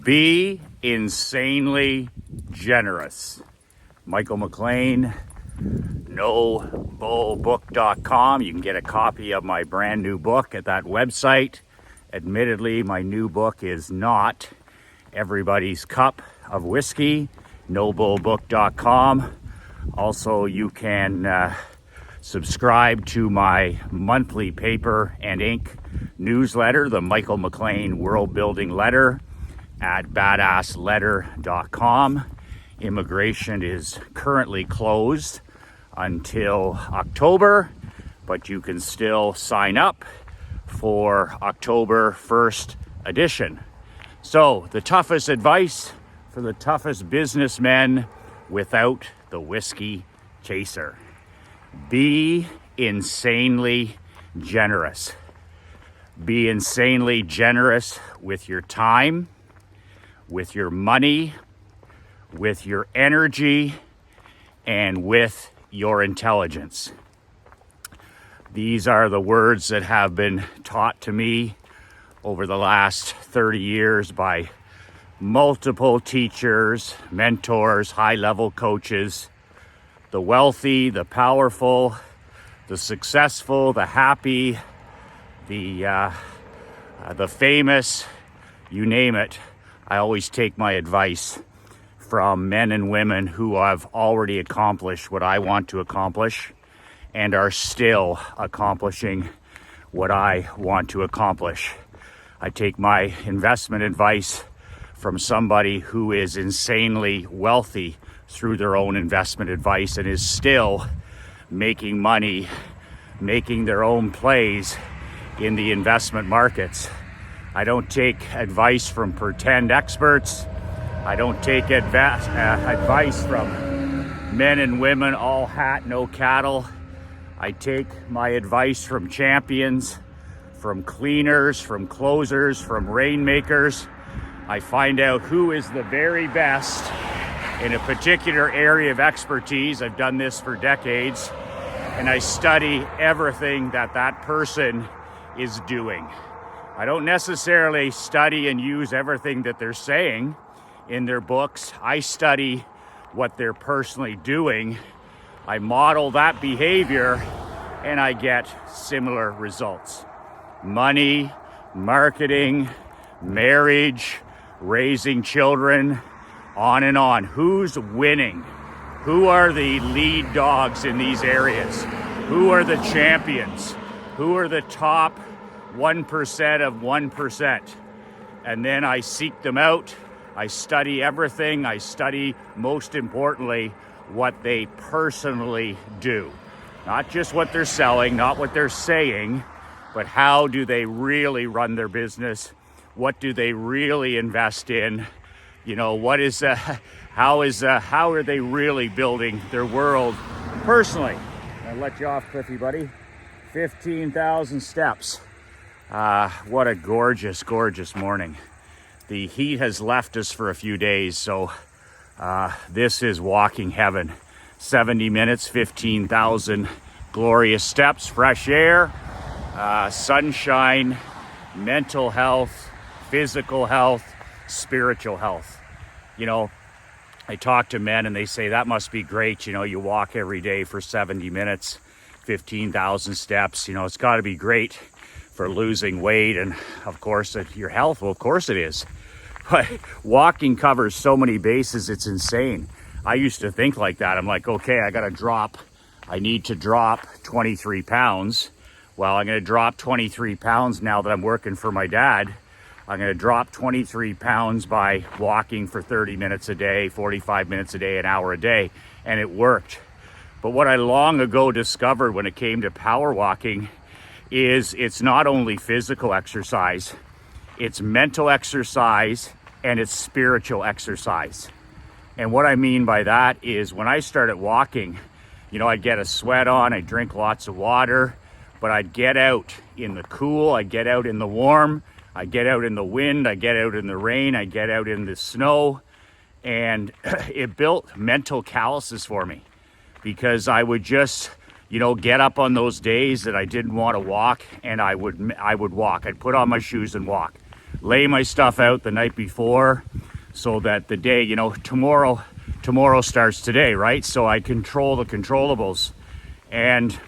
Be insanely generous. Michael McLean, NoBullBook.com. You can get a copy of my brand new book at that website. Admittedly, my new book is not everybody's cup of whiskey. NoBullBook.com. Also, you can subscribe to my monthly paper and ink newsletter, the Michael McLean World Building Letter, at badassletter.com. Immigration is currently closed until October, but you can still sign up for October 1st edition. So, the toughest advice for the toughest businessmen without the whiskey chaser. Be insanely generous. Be insanely generous with your time, with your money, with your energy, and with your intelligence. These are the words that have been taught to me over the last 30 years by multiple teachers, mentors, high-level coaches, the wealthy, the powerful, the successful, the happy, the famous, you name it. I always take my advice from men and women who have already accomplished what I want to accomplish and are still accomplishing what I want to accomplish. I take my investment advice from somebody who is insanely wealthy through their own investment advice and is still making money, making their own plays in the investment markets. I don't take advice from pretend experts. I don't take advice from men and women, all hat, no cattle. I take my advice from champions, from cleaners, from closers, from rainmakers. I find out who is the very best in a particular area of expertise. I've done this for decades, and I study everything that that person is doing. I don't necessarily study and use everything that they're saying in their books. I study what they're personally doing. I model that behavior, and I get similar results. Money, marketing, marriage, raising children, on and on. Who's winning? Who are the lead dogs in these areas? Who are the champions? Who are the top 1% of 1%? And then I seek them out. I study everything. I study, most importantly, what they personally do. Not just what they're selling, not what they're saying, but how do they really run their business? What do they really invest in? You know, how are they really building their world personally? I'll let you off, Cliffy, buddy. 15,000 steps. What a gorgeous, gorgeous morning. The heat has left us for a few days, so this is walking heaven. 70 minutes, 15,000 glorious steps, fresh air, sunshine, mental health, physical health, spiritual health. You know, I talk to men and they say that must be great. You know, you walk every day for 70 minutes, 15,000 steps. You know, it's got to be great for losing weight and, of course, your health. Well, of course it is. But walking covers so many bases, it's insane. I used to think like that. I'm like, okay, I need to drop 23 pounds. Well, I'm going to drop 23 pounds now that I'm working for my dad. I'm going to drop 23 pounds by walking for 30 minutes a day, 45 minutes a day, an hour a day. And it worked. But what I long ago discovered when it came to power walking is it's not only physical exercise, it's mental exercise and it's spiritual exercise. And what I mean by that is when I started walking, you know, I'd get a sweat on, I'd drink lots of water, but I'd get out in the cool, I'd get out in the warm, I'd get out in the wind, I'd get out in the rain, I'd get out in the snow, and it built mental calluses for me because I would just, you know, get up on those days that I didn't want to walk, and I would walk. I'd put on my shoes and walk. lay my stuff out the night before so that the day, tomorrow starts today, right? So I control the controllables. And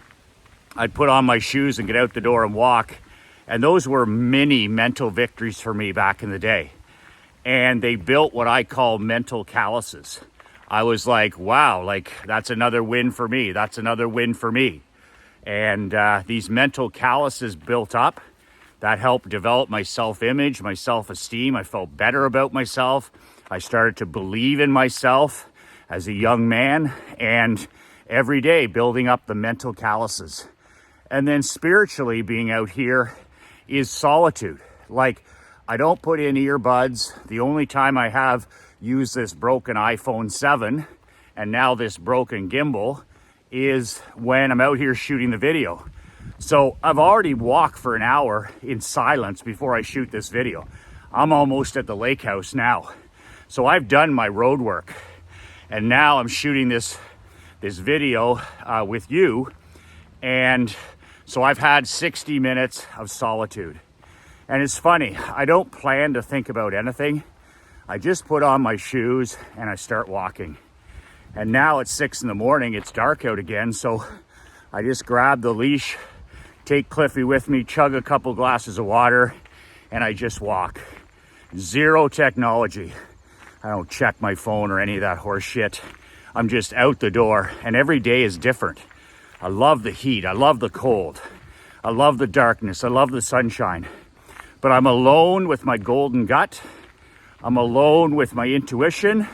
I'd put on my shoes and get out the door and walk. And those were mini mental victories for me back in the day. And they built what I call mental calluses. I was like, wow, like that's another win for me. That's another win for me. And these mental calluses built up. That helped develop my self-image, my self-esteem. I felt better about myself. I started to believe in myself as a young man, and every day building up the mental calluses. And then spiritually, being out here is solitude. Like, I don't put in earbuds. The only time I have used this broken iPhone 7 and now this broken gimbal is when I'm out here shooting the video. So I've already walked for an hour in silence before I shoot this video. I'm almost at the lake house now. So I've done my road work, and now I'm shooting this video with you. And so I've had 60 minutes of solitude. And it's funny, I don't plan to think about anything. I just put on my shoes and I start walking. And now it's 6 in the morning, it's dark out again. So I just grab the leash, take Cliffy with me, chug a couple glasses of water, and I just walk. Zero technology. I don't check my phone or any of that horse shit. I'm just out the door, and every day is different. I love the heat, I love the cold, I love the darkness, I love the sunshine. But I'm alone with my golden gut, I'm alone with my intuition,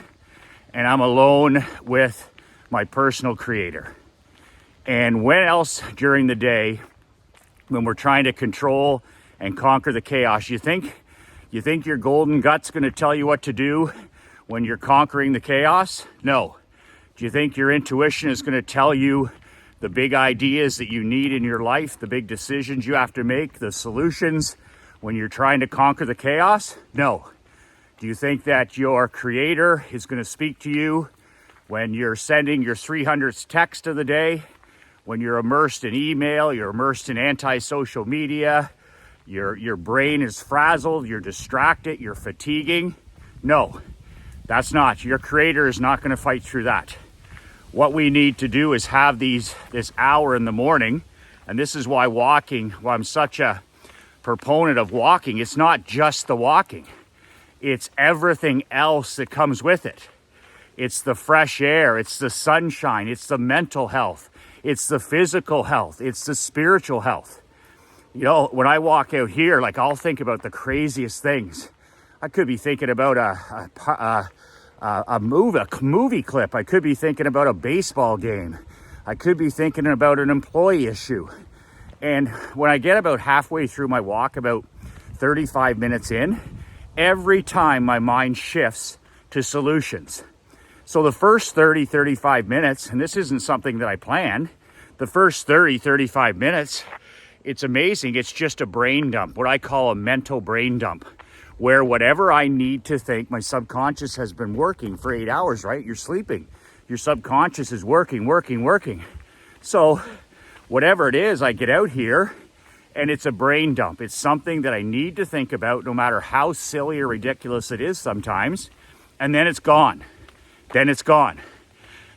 and I'm alone with my personal creator. And when else during the day, when we're trying to control and conquer the chaos, you think your golden gut's gonna tell you what to do when you're conquering the chaos? No. Do you think your intuition is gonna tell you the big ideas that you need in your life, the big decisions you have to make, the solutions when you're trying to conquer the chaos? No. Do you think that your creator is gonna speak to you when you're sending your 300th text of the day? When you're immersed in email, you're immersed in anti-social media, your brain is frazzled, you're distracted, you're fatiguing? No, that's not. Your creator is not going to fight through that. What we need to do is have this hour in the morning, and this is why I'm such a proponent of walking. It's not just the walking. It's everything else that comes with it. It's the fresh air, it's the sunshine, it's the mental health. It's the physical health. It's the spiritual health. When I walk out here, like I'll think about the craziest things. I could be thinking about a movie clip. I could be thinking about a baseball game. I could be thinking about an employee issue. And when I get about halfway through my walk, about 35 minutes in, every time my mind shifts to solutions. So the first 30, 35 minutes, and this isn't something that I planned, the first 30, 35 minutes, it's amazing. It's just a brain dump, what I call a mental brain dump, where whatever I need to think, my subconscious has been working for 8 hours, right? You're sleeping. Your subconscious is working. So whatever it is, I get out here and it's a brain dump. It's something that I need to think about, no matter how silly or ridiculous it is sometimes, and then it's gone. Then it's gone.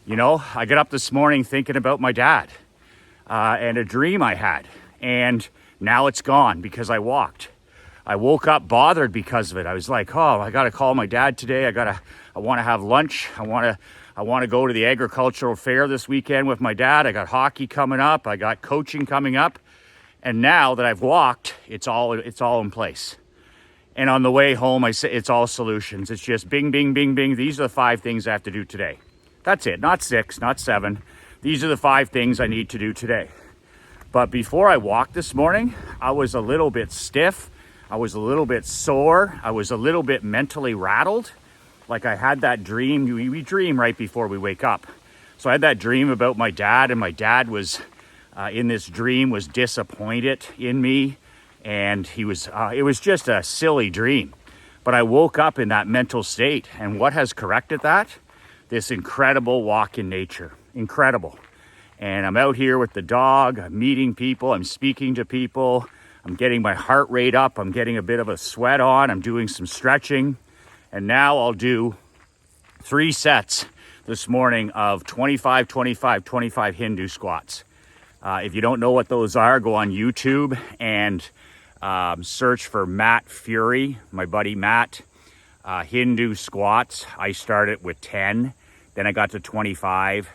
I got up this morning thinking about my dad and a dream I had, and now it's gone because I walked. I woke up bothered because of it. I was like, oh, I got to call my dad today. I want to have lunch. I want to go to the agricultural fair this weekend with my dad. I got hockey coming up. I got coaching coming up. And now that I've walked, it's all in place. And on the way home, I say it's all solutions. It's just bing, bing, bing, bing. These are the 5 things I have to do today. That's it. Not 6, not 7. These are the 5 things I need to do today. But before I walked this morning, I was a little bit stiff. I was a little bit sore. I was a little bit mentally rattled. Like I had that dream. We dream right before we wake up. So I had that dream about my dad, and my dad was in this dream was disappointed in me. And it was just a silly dream. But I woke up in that mental state. And what has corrected that? This incredible walk in nature. Incredible. And I'm out here with the dog. I'm meeting people. I'm speaking to people. I'm getting my heart rate up. I'm getting a bit of a sweat on. I'm doing some stretching. And now I'll do 3 sets this morning of 25, 25, 25 Hindu squats. If you don't know what those are, go on YouTube and search for Matt Fury, my buddy Matt, Hindu squats. I started with 10, then I got to 25,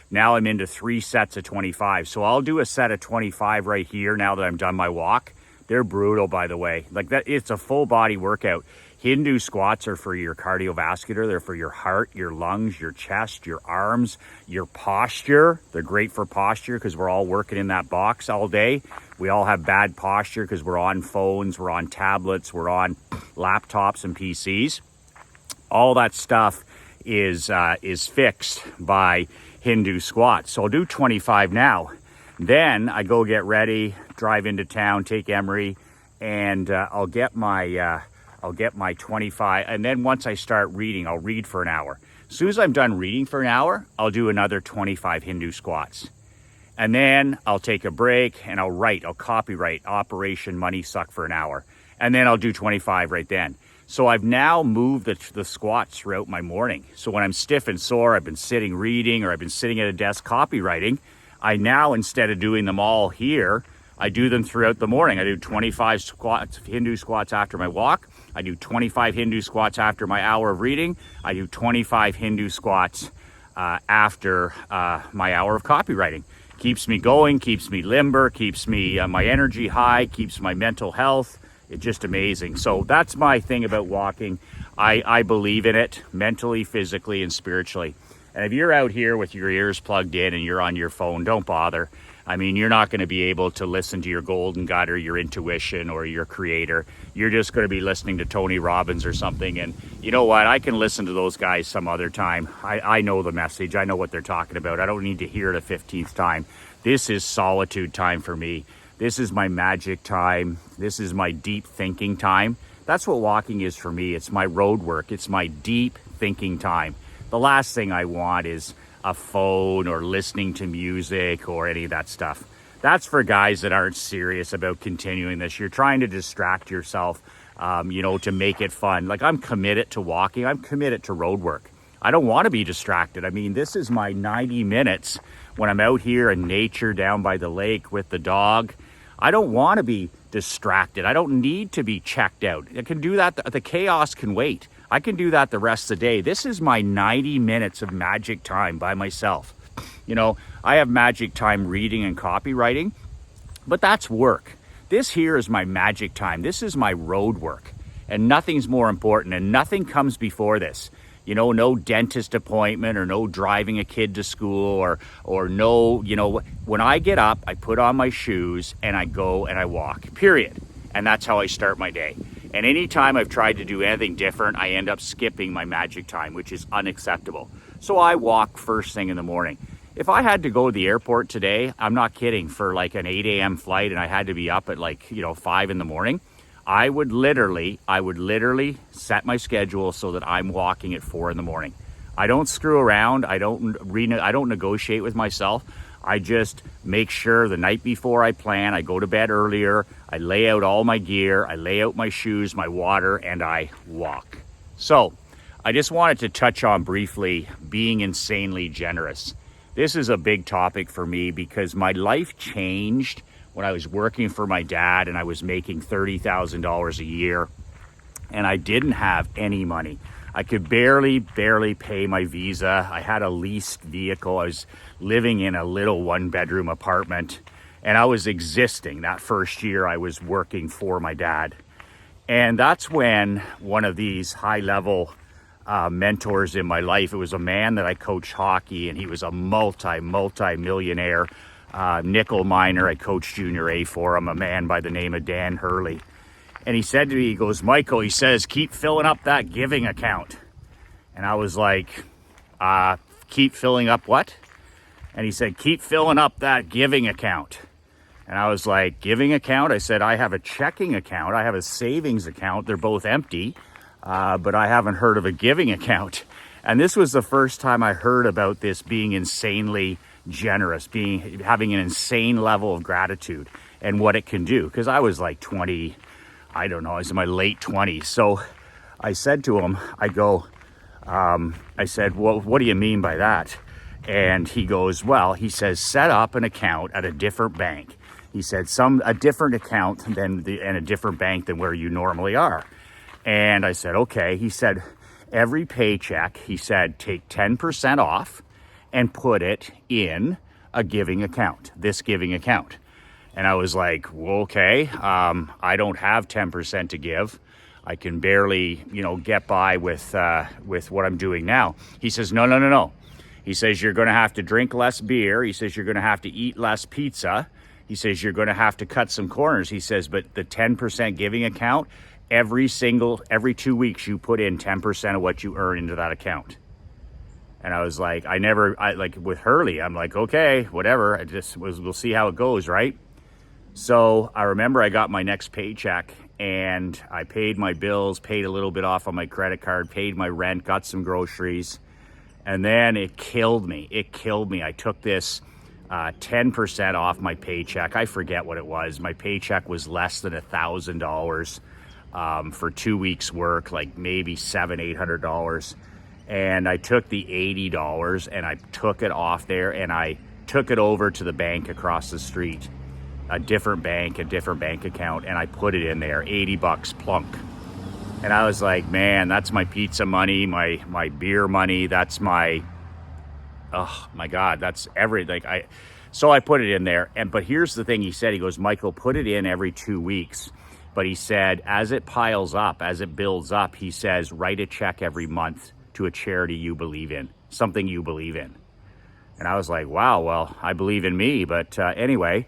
now I'm into 3 sets of 25. So I'll do a set of 25 right here now that I'm done my walk. They're brutal, by the way. Like that, it's a full body workout. Hindu squats are for your cardiovascular. They're for your heart, your lungs, your chest, your arms, your posture. They're great for posture because we're all working in that box all day. We all have bad posture because we're on phones, we're on tablets, we're on laptops and PCs. All that stuff is fixed by Hindu squats. So I'll do 25 now. Then I go get ready, drive into town, take Emery, and I'll get my 25. And then once I start reading, I'll read for an hour. As soon as I'm done reading for an hour, I'll do another 25 Hindu squats. And then I'll take a break and I'll copyright Operation Money Suck for an hour. And then I'll do 25 right then. So I've now moved the squats throughout my morning. So when I'm stiff and sore, I've been sitting reading or I've been sitting at a desk copywriting, I now, instead of doing them all here, I do them throughout the morning. I do 25 squats, Hindu squats after my walk. I do 25 Hindu squats after my hour of reading. I do 25 Hindu squats after my hour of copywriting. Keeps me going, keeps me limber, keeps me my energy high, keeps my mental health. It's just amazing. So that's my thing about walking. I believe in it mentally, physically, and spiritually. And if you're out here with your ears plugged in and you're on your phone, don't bother. I mean, you're not going to be able to listen to your golden gut or your intuition or your creator. You're just going to be listening to Tony Robbins or something. And you know what? I can listen to those guys some other time. I know the message. I know what they're talking about. I don't need to hear it a 15th time. This is solitude time for me. This is my magic time. This is my deep thinking time. That's what walking is for me. It's my road work. It's my deep thinking time. The last thing I want is a phone or listening to music or any of that stuff. That's for guys that aren't serious about continuing this. You're trying to distract yourself, to make it fun. Like, I'm committed to walking. I'm committed to road work. I don't want to be distracted. I mean, this is my 90 minutes when I'm out here in nature down by the lake with the dog. I don't want to be distracted. I don't need to be checked out. I can do that. The chaos can wait. I can do that the rest of the day. This is my 90 minutes of magic time by myself. I have magic time reading and copywriting, but that's work. This here is my magic time. This is my road work, and nothing's more important, and nothing comes before this. No dentist appointment or no driving a kid to school or no, when I get up, I put on my shoes and I go and I walk, period. And that's how I start my day. And anytime I've tried to do anything different, I end up skipping my magic time, which is unacceptable. So I walk first thing in the morning. If I had to go to the airport today, I'm not kidding, for like an 8 a.m. flight and I had to be up at 5 in the morning, I would literally set my schedule so that I'm walking at 4 in the morning. I don't screw around. I don't negotiate with myself. I just make sure the night before I plan, I go to bed earlier, I lay out all my gear, I lay out my shoes, my water, and I walk. So I just wanted to touch on briefly being insanely generous. This is a big topic for me because my life changed when I was working for my dad and I was making $30,000 a year and I didn't have any money. I could barely pay my visa. I had a leased vehicle. I was living in a little 1-bedroom apartment and I was existing. That first year I was working for my dad. And that's when one of these high-level mentors in my life, it was a man that I coached hockey and he was a multi-millionaire nickel miner. I coached junior A for him, a man by the name of Dan Hurley. And he said to me, he goes, Michael, he says, keep filling up that giving account. And I was like, keep filling up what? And he said, keep filling up that giving account. And I was like, giving account? I said, I have a checking account. I have a savings account. They're both empty, but I haven't heard of a giving account. And this was the first time I heard about this being insanely generous, having an insane level of gratitude. and what it can do. Because I was like 20, I don't know, I was in my late 20s. So I said to him, I said, well, what do you mean by that? And he goes, well, he says, set up an account at a different bank. He said, a different account and a different bank than where you normally are. And I said, okay. He said, every paycheck, he said, take 10% off and put it in a giving account, this giving account. And I was like, well, okay, I don't have 10% to give. I can barely, get by with what I'm doing now. He says, no. He says, you're going to have to drink less beer. He says, you're going to have to eat less pizza. He says, you're going to have to cut some corners. He says, but the 10% giving account, every 2 weeks, you put in 10% of what you earn into that account. And I was like, like with Hurley, I'm like, okay, whatever. We'll see how it goes, right? So I remember I got my next paycheck and I paid my bills, paid a little bit off on my credit card, paid my rent, got some groceries. And then it killed me. I took this 10% off my paycheck. I forget what it was. My paycheck was less than $1,000 for 2 weeks work, like maybe $700-800. And I took the $80 and I took it off there and I took it over to the bank across the street, a different bank account, and I put it in there, $80 plunk. And I was like, man, that's my pizza money, my beer money, that's my, oh my God, that's everything. So I put it in there. But here's the thing he said, he goes, Michael, put it in every 2 weeks. But he said, as it piles up, as it builds up, he says, write a check every month to a charity you believe in, something you believe in. And I was like, wow, well, I believe in me. But anyway,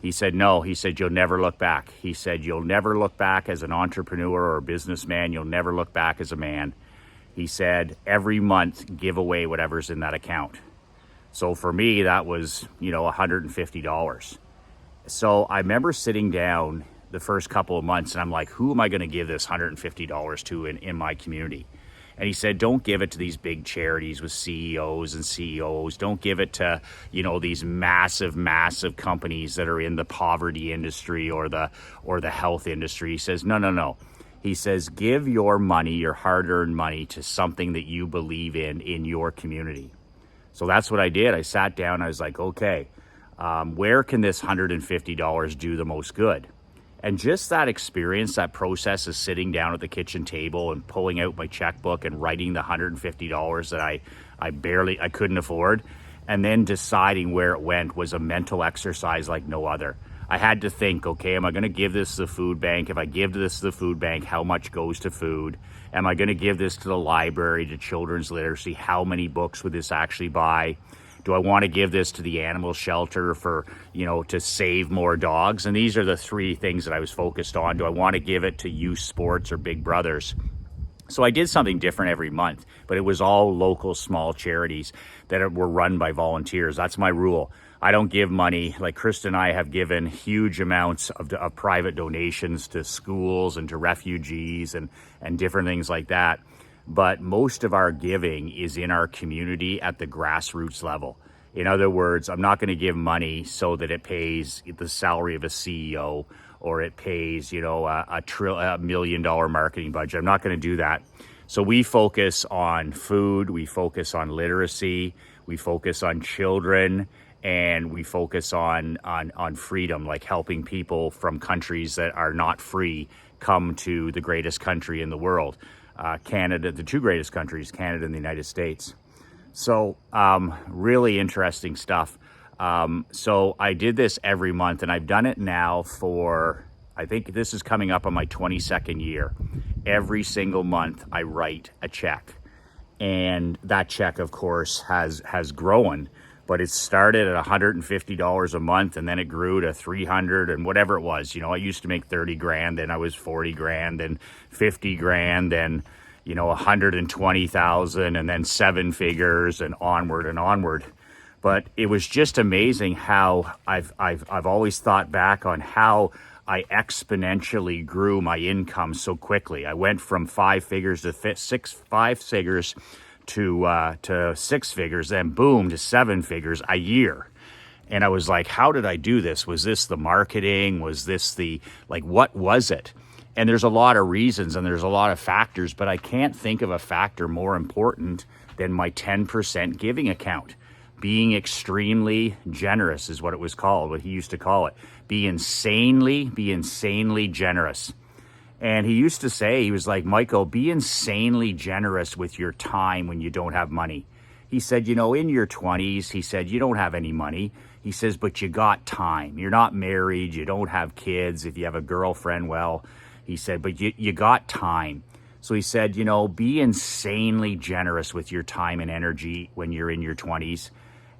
he said, no, he said, you'll never look back. He said, you'll never look back as an entrepreneur or a businessman. You'll never look back as a man. He said, every month, give away whatever's in that account. So for me, that was, $150. So I remember sitting down the first couple of months and I'm like, who am I going to give this $150 to in my community? And he said, don't give it to these big charities with CEOs and CEOs. Don't give it to, these massive companies that are in the poverty industry or the health industry. He says, no. He says, give your money, your hard-earned money, to something that you believe in your community. So that's what I did. I sat down. I was like, okay, where can this $150 do the most good? And just that experience, that process of sitting down at the kitchen table and pulling out my checkbook and writing the $150 that I couldn't afford, and then deciding where it went, was a mental exercise like no other. I had to think, okay, am I going to give this to the food bank? If I give this to the food bank, how much goes to food? Am I going to give this to the library, to children's literacy? How many books would this actually buy? Do I want to give this to the animal shelter for, to save more dogs? And these are the three things that I was focused on. Do I want to give it to youth sports or Big Brothers? So I did something different every month, but it was all local small charities that were run by volunteers. That's my rule. I don't give money. Like Krista and I have given huge amounts of private donations to schools and to refugees and different things like that. But most of our giving is in our community at the grassroots level. In other words, I'm not going to give money so that it pays the salary of a CEO or it pays, a $1 million marketing budget. I'm not going to do that. So we focus on food, we focus on literacy, we focus on children, and we focus on freedom, like helping people from countries that are not free come to the greatest country in the world. Canada, the two greatest countries, Canada and the United States. So really interesting stuff. So I did this every month, and I've done it now for, I think this is coming up on my 22nd year. Every single month I write a check, and that check, of course, has grown. But it started at $150 a month, and then it grew to $300 and whatever it was. I used to make 30 grand, then I was 40 grand, and 50 grand, and 120,000, and then seven figures, and onward. But it was just amazing how I've always thought back on how I exponentially grew my income so quickly. I went from 5 figures to 5 figures to 6 figures, then boom, to 7 figures a year. And I was like, how did I do this? Was this the marketing? Was this what was it? And there's a lot of reasons and there's a lot of factors, but I can't think of a factor more important than my 10% giving account. Being extremely generous is what it was called, what he used to call it. Be insanely generous. And he used to say, he was like, Michael, be insanely generous with your time when you don't have money. He said, in your 20s, he said, you don't have any money. He says, but you got time. You're not married. You don't have kids. If you have a girlfriend, well, he said, but you got time. So he said, be insanely generous with your time and energy when you're in your 20s.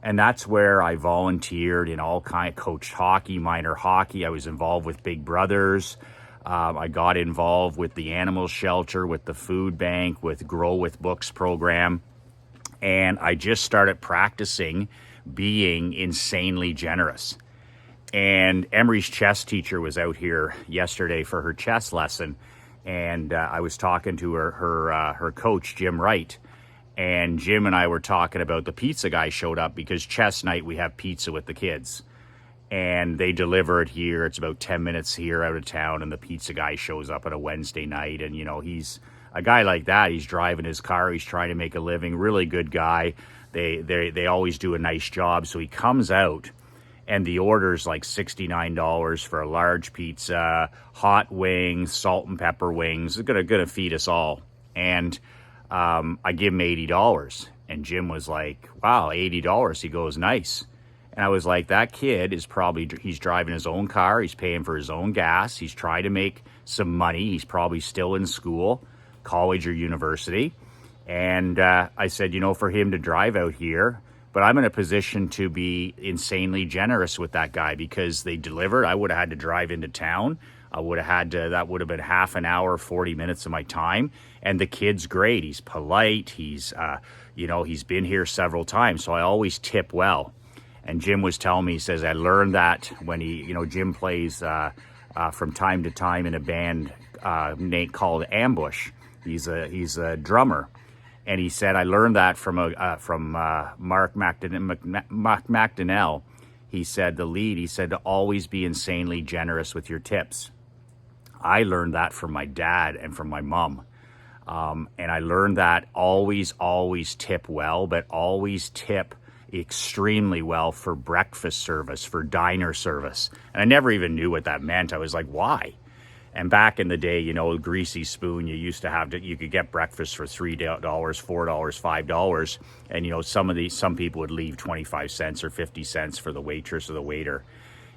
And that's where I volunteered in all kind, coached hockey, minor hockey. I was involved with Big Brothers. I got involved with the animal shelter, with the food bank, with Grow with Books program. And I just started practicing being insanely generous. And Emery's chess teacher was out here yesterday for her chess lesson. And I was talking to her coach, Jim Wright. And Jim and I were talking about the pizza guy showed up because chess night, we have pizza with the kids. And they deliver it here. It's about 10 minutes here out of town. And the pizza guy shows up on a Wednesday night. And, he's a guy like that. He's driving his car. He's trying to make a living. Really good guy. They always do a nice job. So he comes out and the order's like $69 for a large pizza, hot wings, salt and pepper wings. It's gonna feed us all. And I give him $80. And Jim was like, wow, $80. He goes, nice. And I was like, that kid is he's driving his own car. He's paying for his own gas. He's trying to make some money. He's probably still in school, college or university. And I said, for him to drive out here, but I'm in a position to be insanely generous with that guy because they delivered. I would have had to drive into town. That would have been half an hour, 40 minutes of my time. And the kid's great. He's polite. He's been here several times. So I always tip well. And Jim was telling me, he says, I learned that when Jim plays from time to time in a band called Ambush. He's a drummer. And he said, I learned that from Mark McDonnell. He said, the lead, he said, to always be insanely generous with your tips. I learned that from my dad and from my mom. And I learned that always tip well, but always tip extremely well for breakfast service, for diner service. And I never even knew what that meant. I was like, why? And back in the day, Greasy Spoon, you used to you could get breakfast for $3, $4, $5. And, some people would leave 25 cents or 50 cents for the waitress or the waiter.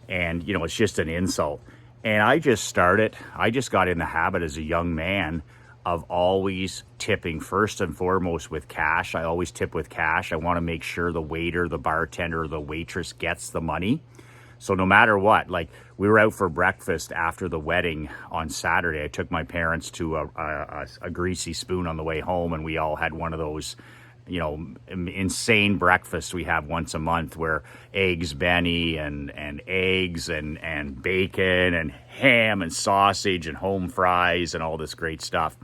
And, it's just an insult. And I just got in the habit as a young man of always tipping first and foremost with cash. I always tip with cash. I want to make sure the waiter, the bartender, the waitress gets the money. So no matter what, like we were out for breakfast after the wedding on Saturday. I took my parents to a Greasy Spoon on the way home, and we all had one of those, insane breakfasts we have once a month where eggs Benny and eggs and bacon and ham and sausage and home fries and all this great stuff.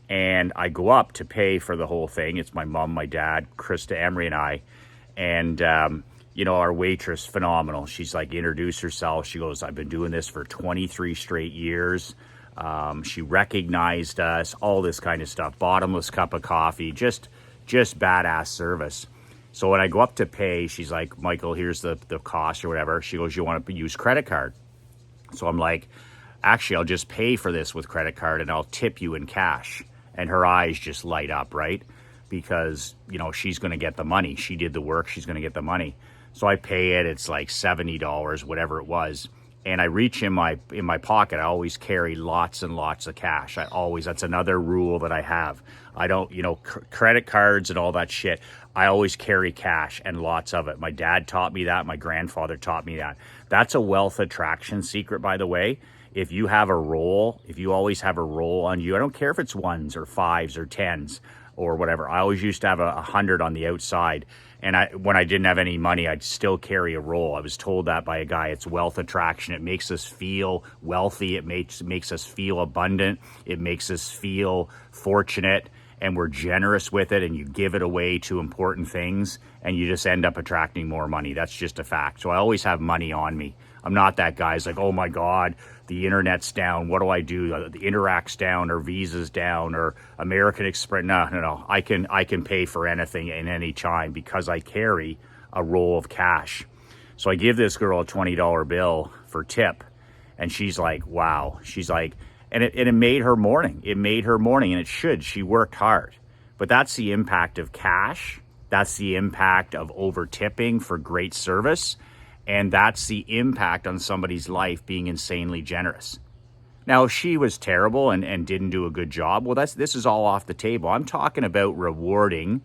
And I go up to pay for the whole thing. It's my mom, my dad, Krista, Emery, and I. And, our waitress, phenomenal. She's like, introduce herself. She goes, I've been doing this for 23 straight years. She recognized us, all this kind of stuff. Bottomless cup of coffee, just badass service. So when I go up to pay, she's like, Michael, here's the cost or whatever. She goes, you want to use credit card? So I'm like, actually, I'll just pay for this with credit card and I'll tip you in cash. And her eyes just light up, right? Because, she's going to get the money. She did the work. She's going to get the money. So I pay it. It's like $70, whatever it was. And I reach in my pocket. I always carry lots and lots of cash. That's another rule that I have. I don't, credit cards and all that shit. I always carry cash and lots of it. My dad taught me that. My grandfather taught me that. That's a wealth attraction secret, by the way. If you have a roll, if you always have a roll on you, I don't care if it's ones or fives or tens or whatever. I always used to have 100 on the outside. And when I didn't have any money, I'd still carry a roll. I was told that by a guy. It's wealth attraction. It makes us feel wealthy. It makes us feel abundant. It makes us feel fortunate. and we're generous with it, and you give it away to important things, and you just end up attracting more money. That's just a fact. So I always have money on me. I'm not that guy who's like, oh my God, the internet's down. What do I do? The Interact's down, or Visa's down, or American Express. No. I can pay for anything in any time because I carry a roll of cash. So I give this girl a $20 bill for tip, and she's like, wow. She's like, and it made her morning. It made her morning, and it should. She worked hard. But that's the impact of cash. That's the impact of over tipping for great service. And that's the impact on somebody's life being insanely generous. Now, if she was terrible and didn't do a good job, well, this is all off the table. I'm talking about rewarding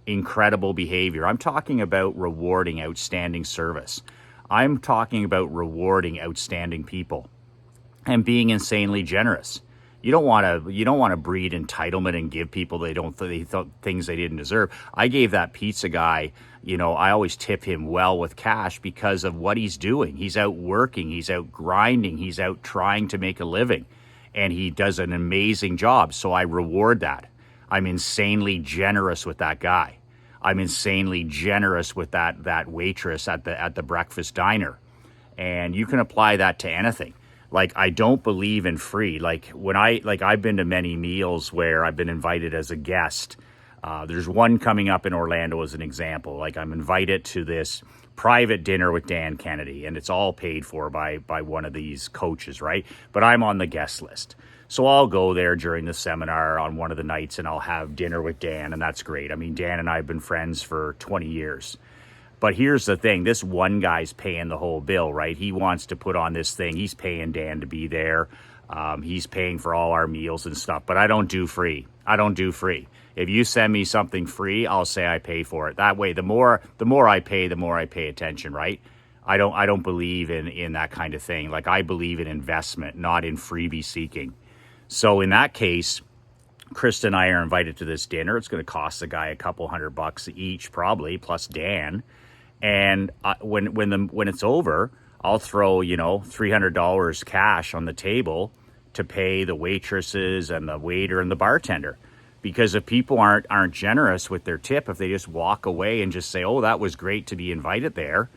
incredible behavior. I'm talking about rewarding outstanding service. I'm talking about rewarding outstanding people and being insanely generous. You don't want to breed entitlement and give people things they didn't deserve. I gave that pizza guy, I always tip him well with cash because of what he's doing. He's out working, he's out grinding, he's out trying to make a living, and he does an amazing job. So I reward that. I'm insanely generous with that guy. I'm insanely generous with that waitress at the breakfast diner. And you can apply that to anything. Like, I don't believe in free. I've been to many meals where I've been invited as a guest. There's one coming up in Orlando as an example. Like, I'm invited to this private dinner with Dan Kennedy, and it's all paid for by one of these coaches, right? But I'm on the guest list. So I'll go there during the seminar on one of the nights, and I'll have dinner with Dan, and that's great. I mean, Dan and I have been friends for 20 years. But here's the thing. This one guy's paying the whole bill, right? He wants to put on this thing. He's paying Dan to be there. He's paying for all our meals and stuff. But I don't do free. If you send me something free, I'll say I pay for it. That way, the more I pay, the more I pay attention, right? I don't believe in that kind of thing. Like, I believe in investment, not in freebie seeking. So in that case, Krista and I are invited to this dinner. It's going to cost the guy a couple $100 each, probably, plus Dan. And when it's over, I'll throw, $300 cash on the table to pay the waitresses and the waiter and the bartender. Because if people aren't generous with their tip, if they just walk away and just say, oh, that was great to be invited there,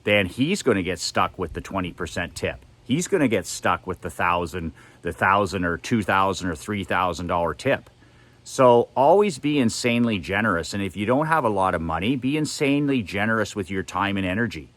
then he's going to get stuck with the 20% tip. He's going to get stuck with the $1,000 or $2,000 or $3,000 tip. So always be insanely generous. And if you don't have a lot of money, be insanely generous with your time and energy.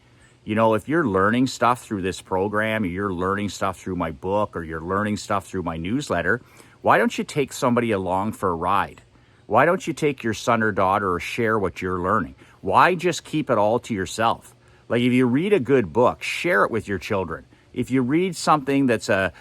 If you're learning stuff through this program, or you're learning stuff through my book, or you're learning stuff through my newsletter, why don't you take somebody along for a ride? Why don't you take your son or daughter or share what you're learning? Why just keep it all to yourself? Like, if you read a good book, share it with your children. If you read something that's a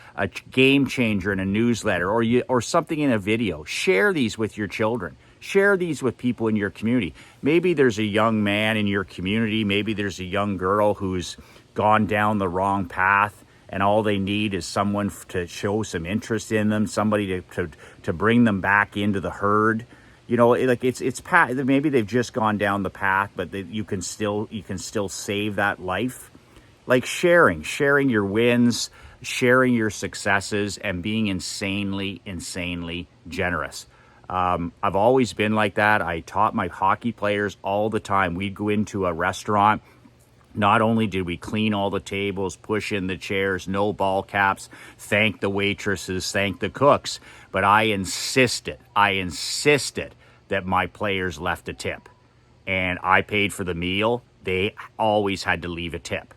game changer in a newsletter, or something in a video, share these with your children. Share these with people in your community. Maybe there's a young man in your community. Maybe there's a young girl who's gone down the wrong path, and all they need is someone to show some interest in them, somebody to bring them back into the herd. Maybe they've just gone down the path, but you can still save that life. Like sharing your wins, sharing your successes, and being insanely generous. I've always been like that. I taught my hockey players all the time. We'd go into a restaurant. Not only did we clean all the tables, push in the chairs, no ball caps, thank the waitresses, thank the cooks, but I insisted that my players left a tip. And I paid for the meal. They always had to leave a tip.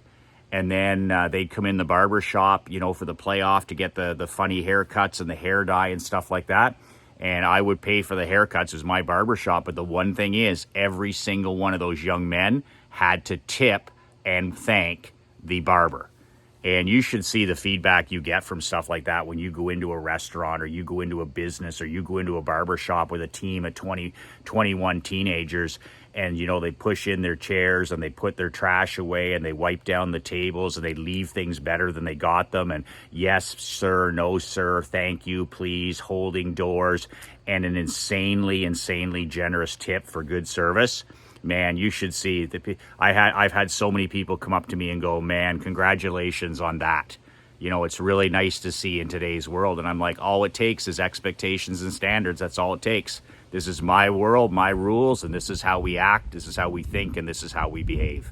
And then they'd come in the barber shop, for the playoff to get the funny haircuts and the hair dye and stuff like that. And I would pay for the haircuts. It was my barber shop. But the one thing is, every single one of those young men had to tip and thank the barber. And you should see the feedback you get from stuff like that when you go into a restaurant, or you go into a business, or you go into a barber shop with a team of 21 teenagers. And, they push in their chairs, and they put their trash away, and they wipe down the tables, and they leave things better than they got them. And yes, sir, no, sir, thank you, please, holding doors, and an insanely generous tip for good service. Man, you should see. I've had so many people come up to me and go, man, congratulations on that. You know, it's really nice to see in today's world. And I'm like, all it takes is expectations and standards. That's all it takes. This is my world, my rules, and this is how we act, this is how we think, and this is how we behave.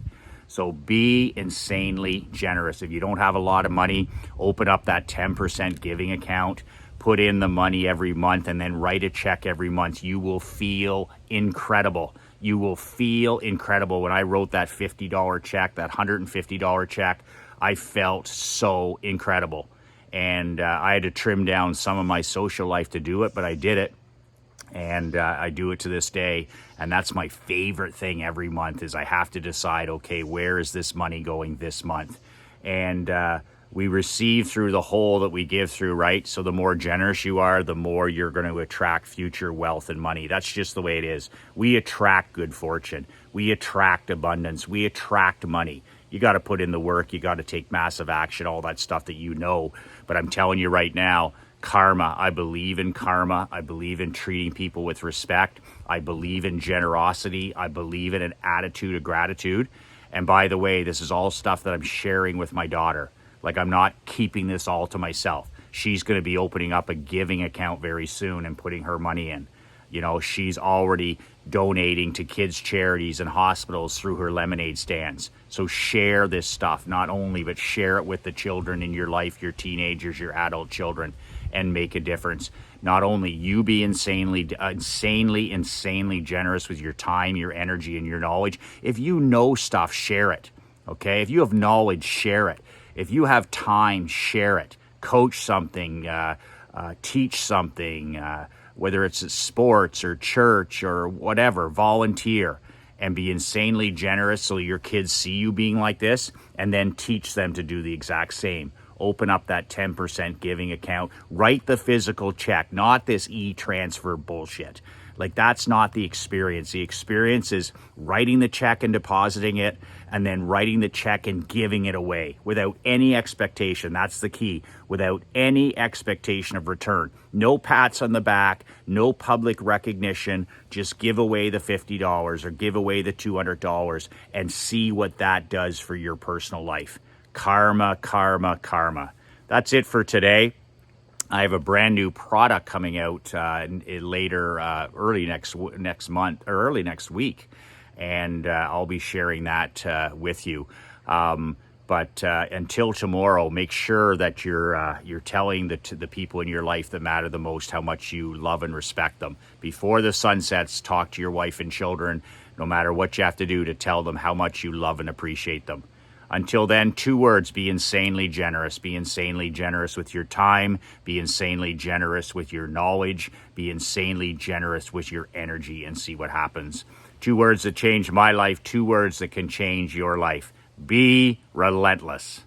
So be insanely generous. If you don't have a lot of money, open up that 10% giving account, put in the money every month, and then write a check every month. You will feel incredible. You will feel incredible. When I wrote that $50 check, that $150 check, I felt so incredible. And I had to trim down some of my social life to do it, but I did it. And I do it to this day. And that's my favorite thing every month is I have to decide, okay, where is this money going this month? And we receive through the hole that we give through, right? So the more generous you are, the more you're going to attract future wealth and money. That's just the way it is. We attract good fortune. We attract abundance. We attract money. You got to put in the work. You got to take massive action, all that stuff that you know. But I'm telling you right now, karma. I believe in karma. I believe in treating people with respect. I believe in generosity. I believe in an attitude of gratitude. And by the way, this is all stuff that I'm sharing with my daughter. Like, I'm not keeping this all to myself. She's going to be opening up a giving account very soon and putting her money in. You know, she's already donating to kids' charities and hospitals through her lemonade stands. So share this stuff, not only, but share it with the children in your life, your teenagers, your adult children, and make a difference. Not only you be insanely generous with your time, your energy, and your knowledge. If you know stuff, share it, okay? If you have knowledge, share it. If you have time, share it. Coach something, teach something, whether it's sports or church or whatever, volunteer, and be insanely generous so your kids see you being like this, and then teach them to do the exact same. Open up that 10% giving account. Write the physical check, not this e-transfer bullshit. Like, that's not the experience. The experience is writing the check and depositing it, and then writing the check and giving it away without any expectation. That's the key. Without any expectation of return. No pats on the back, no public recognition. Just give away the $50 or give away the $200 and see what that does for your personal life. Karma, karma, karma. That's it for today. I have a brand new product coming out later, early next month or early next week, and I'll be sharing that with you. But until tomorrow, make sure that you're telling the people in your life that matter the most how much you love and respect them. Before the sun sets, talk to your wife and children, no matter what you have to do to tell them how much you love and appreciate them. Until then, 2 words: be insanely generous. Be insanely generous with your time. Be insanely generous with your knowledge. Be insanely generous with your energy, and see what happens. 2 words that changed my life. 2 words that can change your life. Be relentless.